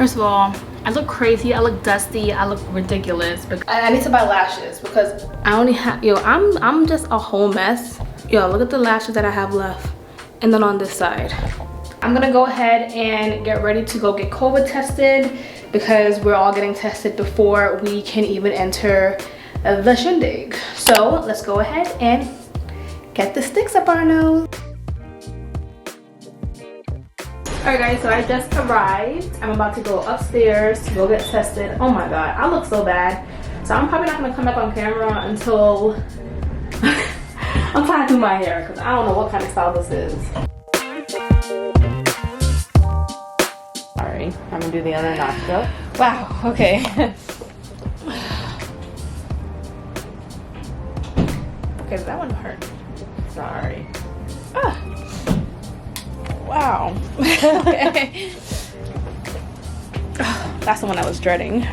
First of all, I look crazy, I look dusty, I look ridiculous. I need to buy lashes because I only have, I'm just a whole mess. Yo, look at the lashes that I have left. And then on this side. I'm gonna go ahead and get ready to go get COVID tested because we're all getting tested before we can even enter the shindig. So let's go ahead and get the sticks up our nose. Alright guys, so I just arrived. I'm about to go upstairs to go get tested. Oh my god, I look so bad. So I'm probably not gonna come back on camera until I'm trying to do my hair because I don't know what kind of style this is. Sorry, I'm gonna do the other nostril. Wow, okay. Okay, that one hurt. Sorry. Ah. Wow. Okay. That's the one I was dreading.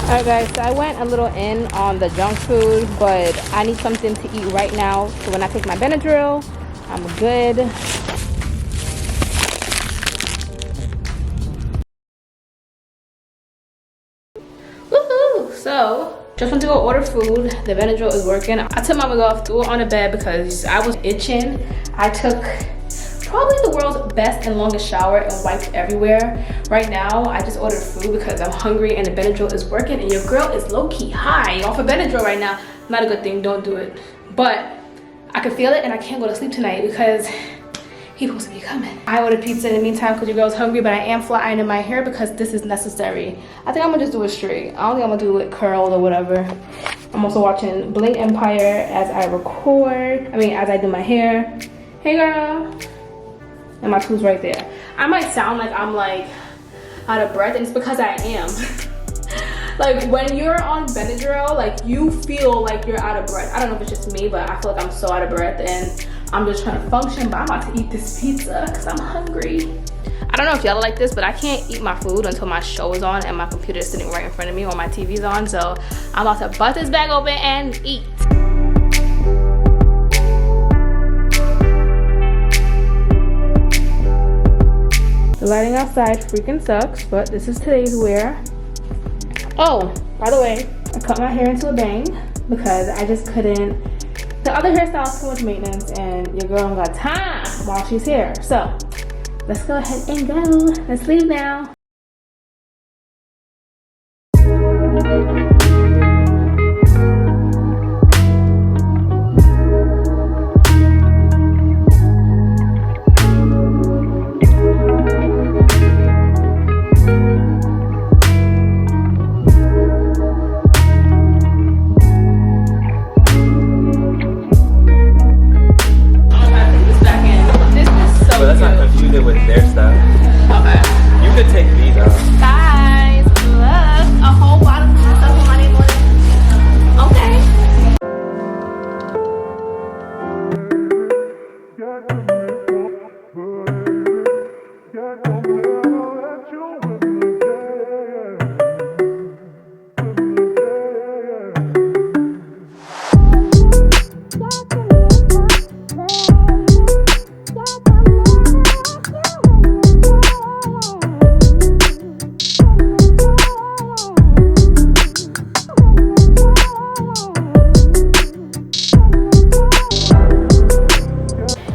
Alright guys, so I went a little in on the junk food, but I need something to eat right now. So when I take my Benadryl, I'm good. Woohoo! So just went to go order food. The Benadryl is working. I took my wig off, threw it on the bed because I was itching. I took probably the world's best and longest shower and wiped everywhere. Right now, I just ordered food because I'm hungry and the Benadryl is working, and your girl is low-key high off of Benadryl right now. Not a good thing, don't do it. But I can feel it and I can't go to sleep tonight because he's supposed to be coming. I ordered pizza in the meantime because your girl's hungry, but I am flat ironing my hair because this is necessary. I think I'm gonna just do it straight. I don't think I'm gonna do it curled or whatever. I'm also watching Bling Empire as I as I do my hair. Hey girl. And my tools right there. I might sound like I'm like out of breath, and it's because I am. Like when you're on Benadryl, like you feel like you're out of breath. I don't know if it's just me, but I feel like I'm so out of breath and I'm just trying to function. But I'm about to eat this pizza because I'm hungry. I don't know if y'all are like this, but I can't eat my food until my show is on and my computer is sitting right in front of me or my TV's on. So I'm about to bust this bag open and eat. The lighting outside freaking sucks, but this is today's wear. Oh, by the way, I cut my hair into a bang because I just couldn't. The other hairstyle is too much maintenance and your girl don't got time while she's here. So let's go ahead and go. Let's leave now.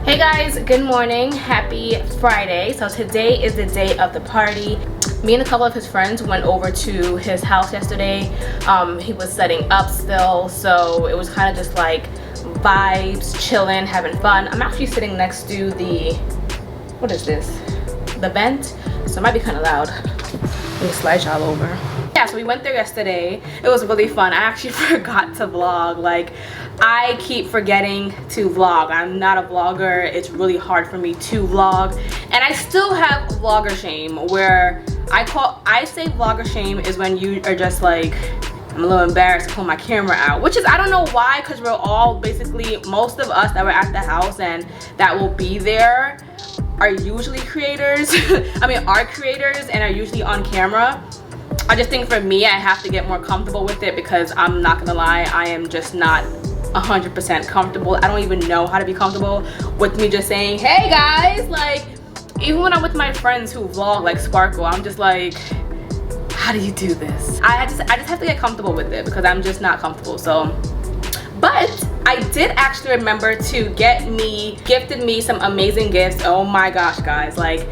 Hey guys, good morning, happy Friday. So today is the day of the party. Me and a couple of his friends went over to his house yesterday. He was setting up still, so it was kind of just like vibes, chilling, having fun. I'm actually sitting next to the, what is this? The vent, so it might be kind of loud. Let me slide y'all over. Yeah, so we went there yesterday. It was really fun. I actually forgot to vlog. Like, I keep forgetting to vlog. I'm not a vlogger. It's really hard for me to vlog. And I still have vlogger shame, where I say vlogger shame is when you are just like, I'm a little embarrassed to pull my camera out, which is, I don't know why, because we're all basically, most of us that were at the house and that will be there are usually creators. I mean, are creators and are usually on camera. I just think for me, I have to get more comfortable with it because I'm not gonna lie, I am just not 100% comfortable. I don't even know how to be comfortable with me just saying, hey guys, like, even when I'm with my friends who vlog like Sparkle, I'm just like, how do you do this? I just have to get comfortable with it because I'm just not comfortable. So, but I did actually remember to gifted me some amazing gifts. Oh my gosh, guys, like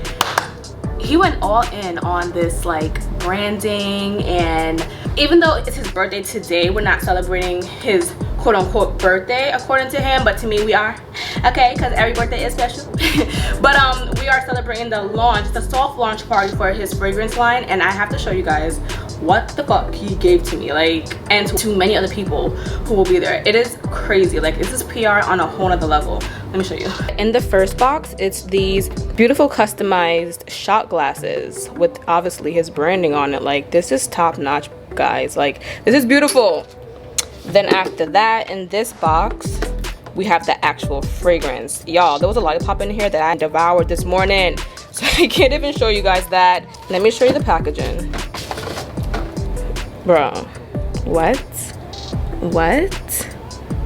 he went all in on this like branding, and even though it's his birthday today, we're not celebrating his quote-unquote birthday according to him, but to me we are, okay, because every birthday is special. But we are celebrating the soft launch party for his fragrance line, and I have to show you guys what the fuck he gave to me, like, and to many other people who will be there. It is crazy. Like, this is PR on a whole nother level. Let me show you. In the first box, it's these beautiful customized shot glasses with obviously his branding on it. Like, this is top notch, guys. Like, this is beautiful. Then after that, in this box, we have the actual fragrance. Y'all, there was a lollipop in here that I devoured this morning, so I can't even show you guys that. Let me show you the packaging. Bro, what?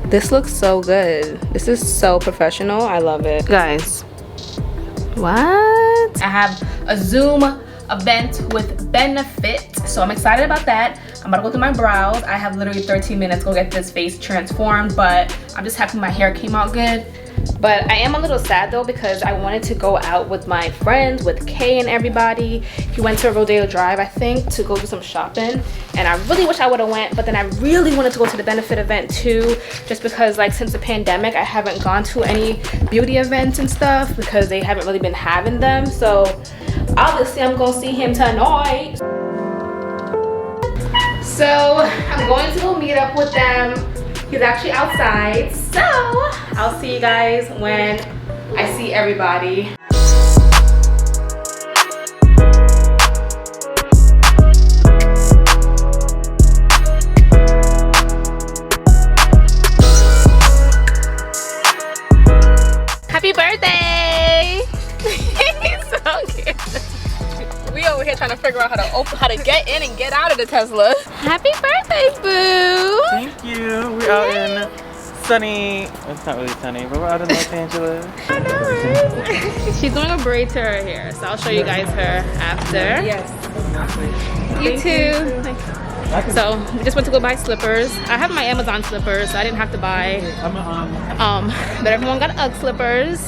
This looks so good. This is so professional. I love it. Guys, what? I have a Zoom event with Benefit, so I'm excited about that. I'm about to go through my brows. I have literally 13 minutes to go get this face transformed, but I'm just happy my hair came out good. But I am a little sad though, because I wanted to go out with my friends, with Kay and everybody. He went to Rodeo Drive, I think, to go do some shopping, and I really wish I would have went, but then I really wanted to go to the Benefit event too, just because like since the pandemic I haven't gone to any beauty events and stuff because they haven't really been having them. So obviously I'm gonna see him tonight. So I'm going to go meet up with them. He's actually outside, so I'll see you guys when I see everybody. Happy birthday! He's so cute. We over here trying to figure out how to get in and get out of the Tesla. Happy birthday, boo! Thank you. We're out in sunny, it's not really sunny, but we're out in Los Angeles. I know, right? She's doing a braid to her hair, so I'll show you guys her after. Yes. You too. So we just went to go buy slippers. I have my Amazon slippers, so I didn't have to buy. But everyone got Ugg slippers.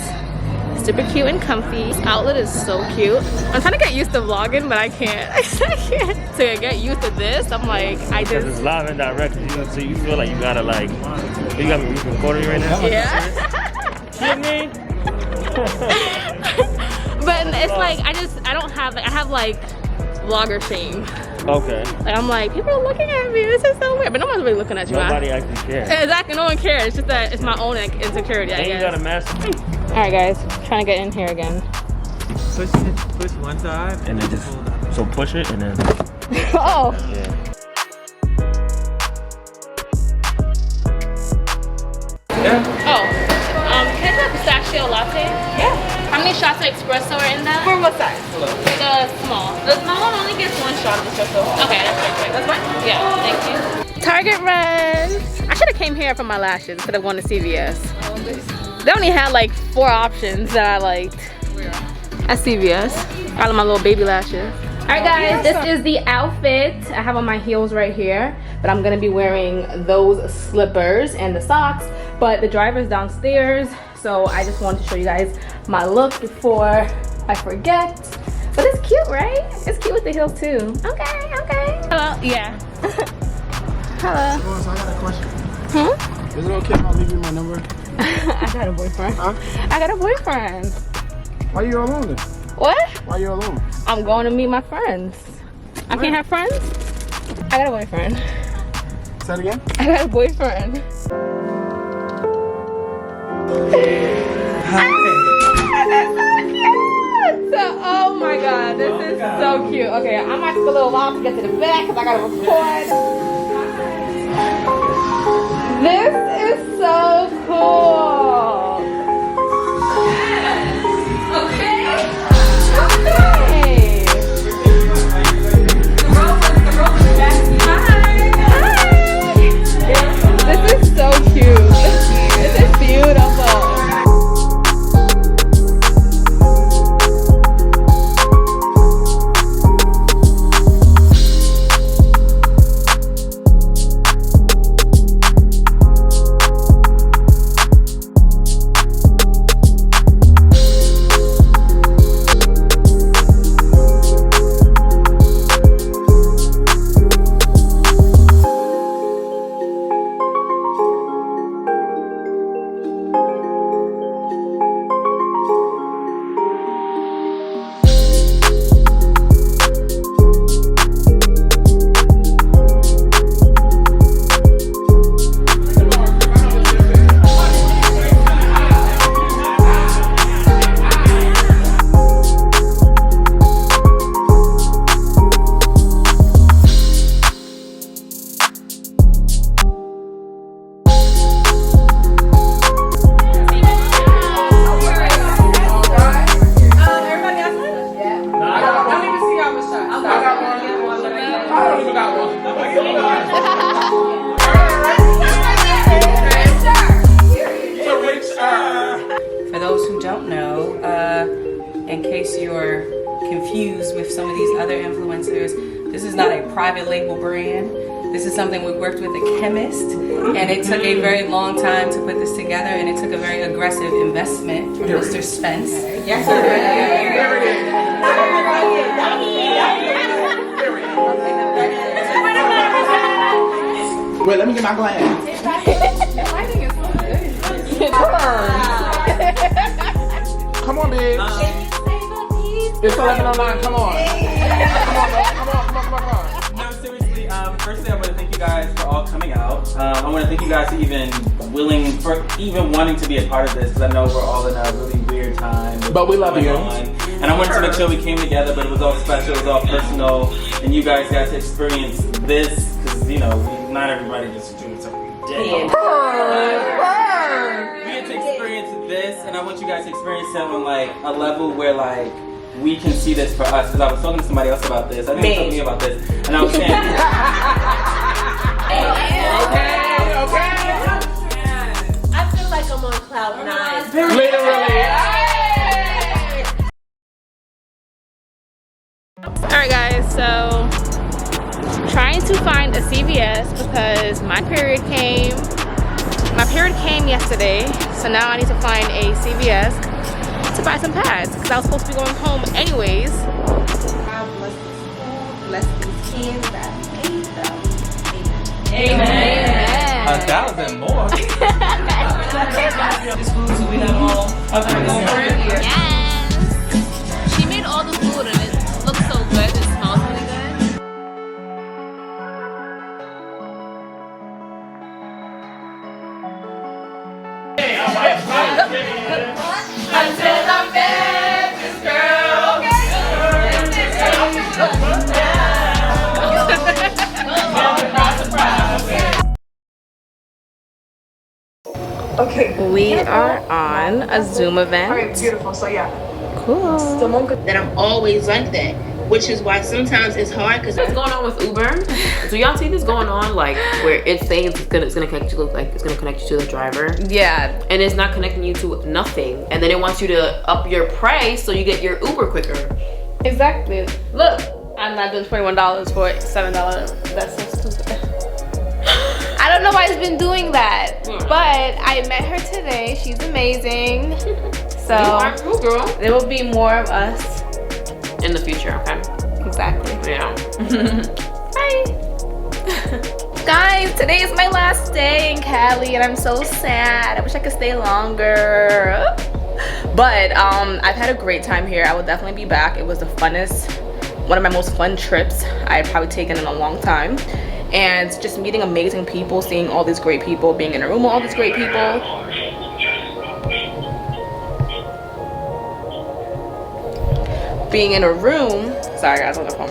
Super cute and comfy. This outlet is so cute. I'm trying to get used to vlogging, but I can't. I can't. To get used to this, I'm like, Because it's live and direct, so you feel like you gotta like, you got me recording right now? Yeah. Kidding me? But it's like, I don't have, like, I have like vlogger shame. Okay. Like, I'm like, people are looking at me. This is so weird. But no one's really looking at you. Nobody actually cares. Exactly, no one cares. It's just that it's my own like, insecurity, I guess. You got a mask. Alright guys, trying to get in here again. Push one side and then just, so push it and then. Oh! Yeah. Oh, can I have a pistachio latte? Yeah. How many shots of espresso are in that? For what size? The small. The small one only gets one shot of espresso. Okay, that's perfect. That's fine? Yeah, thank you. Target run. I should have came here for my lashes instead of going to CVS. They only had like 4 options that I liked. At CVS. All of my little baby lashes. Alright guys, this is the outfit. I have on my heels right here, but I'm gonna be wearing those slippers and the socks, but the driver's downstairs, so I just wanted to show you guys my look before I forget. But it's cute, right? It's cute with the heels too. Okay, okay. Hello, yeah. Hello. So I got a question. Hmm? Is it okay if I leave you my number? I got a boyfriend. Huh? I got a boyfriend. Why you alone then? What? Why you alone? I'm going to meet my friends. I can't have friends? I got a boyfriend. Say that again? I got a boyfriend. So, oh my god, this is so cute. Okay, I might take a little while to get to the back because I gotta record. This is so cool. Okay. Okay. Hi. This is so cute. This is beautiful. case you're confused with some of these other influencers, this is not a private label brand. This is something we worked with a chemist, and it took a very long time to put this together, and it took a very aggressive investment from Mr. Spence. Yes, sir. Wait, let me get my glass. Come on, babe. It's 11:09. Come on. Come on. No, seriously. Firstly, I want to thank you guys for all coming out. I want to thank you guys for even wanting to be a part of this, because I know we're all in a really weird time. But we love you. And I wanted to make sure we came together, but it was all special, it was all personal, and you guys got to experience this, because not everybody gets to do it every day. We get to experience this, and I want you guys to experience it on like a level where like we can see this for us. Because I was talking to somebody else about this. I think talking to me about this, and I was saying. Okay. I feel like I'm on cloud 9. Literally. Alright guys, so trying to find a CVS because my period came yesterday, so now I need to find a CVS to buy some pads because I was supposed to be going home anyways. Bless these kids that made them. Amen. 1,000 more. Yes. She made all the food and it looks so good. It smells really good. Until I'm dead, this girl. Okay. We are on a Zoom event. Alright, beautiful. So yeah. Cool. That I'm always like that, which is why sometimes it's hard because What's going on with Uber? Do y'all see this going on? Like where it's saying it's gonna connect you to the driver. Yeah. And it's not connecting you to nothing. And then it wants you to up your price so you get your Uber quicker. Exactly. Look, I'm not doing $21 for $7. That's so stupid. I don't know why it's been doing that, but I met her today. She's amazing. So You are cool, girl. there will be more of us. In the future, okay? Exactly. Yeah. Bye. Guys, today is my last day in Cali and I'm so sad. I wish I could stay longer. But I've had a great time here. I will definitely be back. It was the funnest, one of my most fun trips I've probably taken in a long time. And just meeting amazing people, seeing all these great people, being in a room with all these great people. Being in a room, sorry guys, on the phone.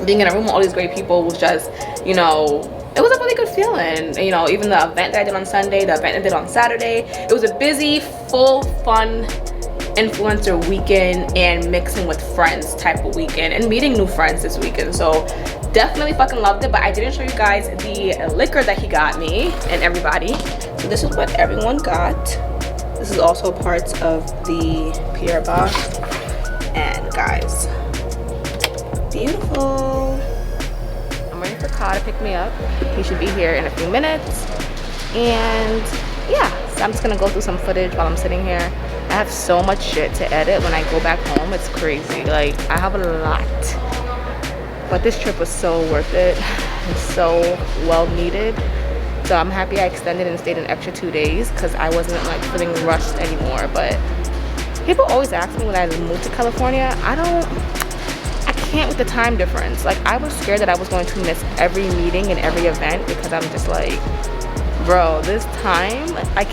Being in a room with all these great people was just, it was a really good feeling. Even the event that I did on Sunday, the event I did on Saturday, it was a busy, full, fun influencer weekend and mixing with friends type of weekend and meeting new friends this weekend. So definitely fucking loved it, but I didn't show you guys the liquor that he got me and everybody. So this is what everyone got. This is also parts of the PR box. And guys, beautiful. I'm waiting for Ka to pick me up. He should be here in a few minutes. And yeah, so I'm just gonna go through some footage while I'm sitting here. I have so much shit to edit when I go back home. It's crazy. Like, I have a lot. But this trip was so worth it. It's so well needed. So I'm happy I extended and stayed an extra 2 days because I wasn't like feeling rushed anymore. But people always ask me when I moved to California, I can't with the time difference. Like, I was scared that I was going to miss every meeting and every event because I'm just like, bro, this time, I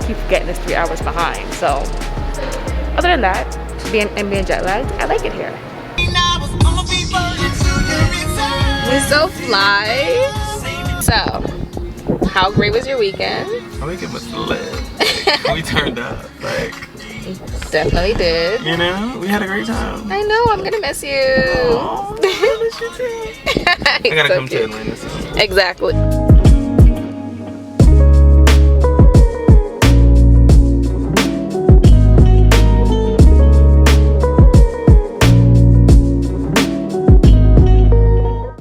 keep getting this 3 hours behind. So, other than that, being jet lagged, I like it here. We're so fly. So, how great was your weekend? My weekend was lit. We turned up, Definitely did. we had a great time. I know, I'm gonna miss you. Aww, I miss you too. I gotta come to Atlanta soon. Exactly.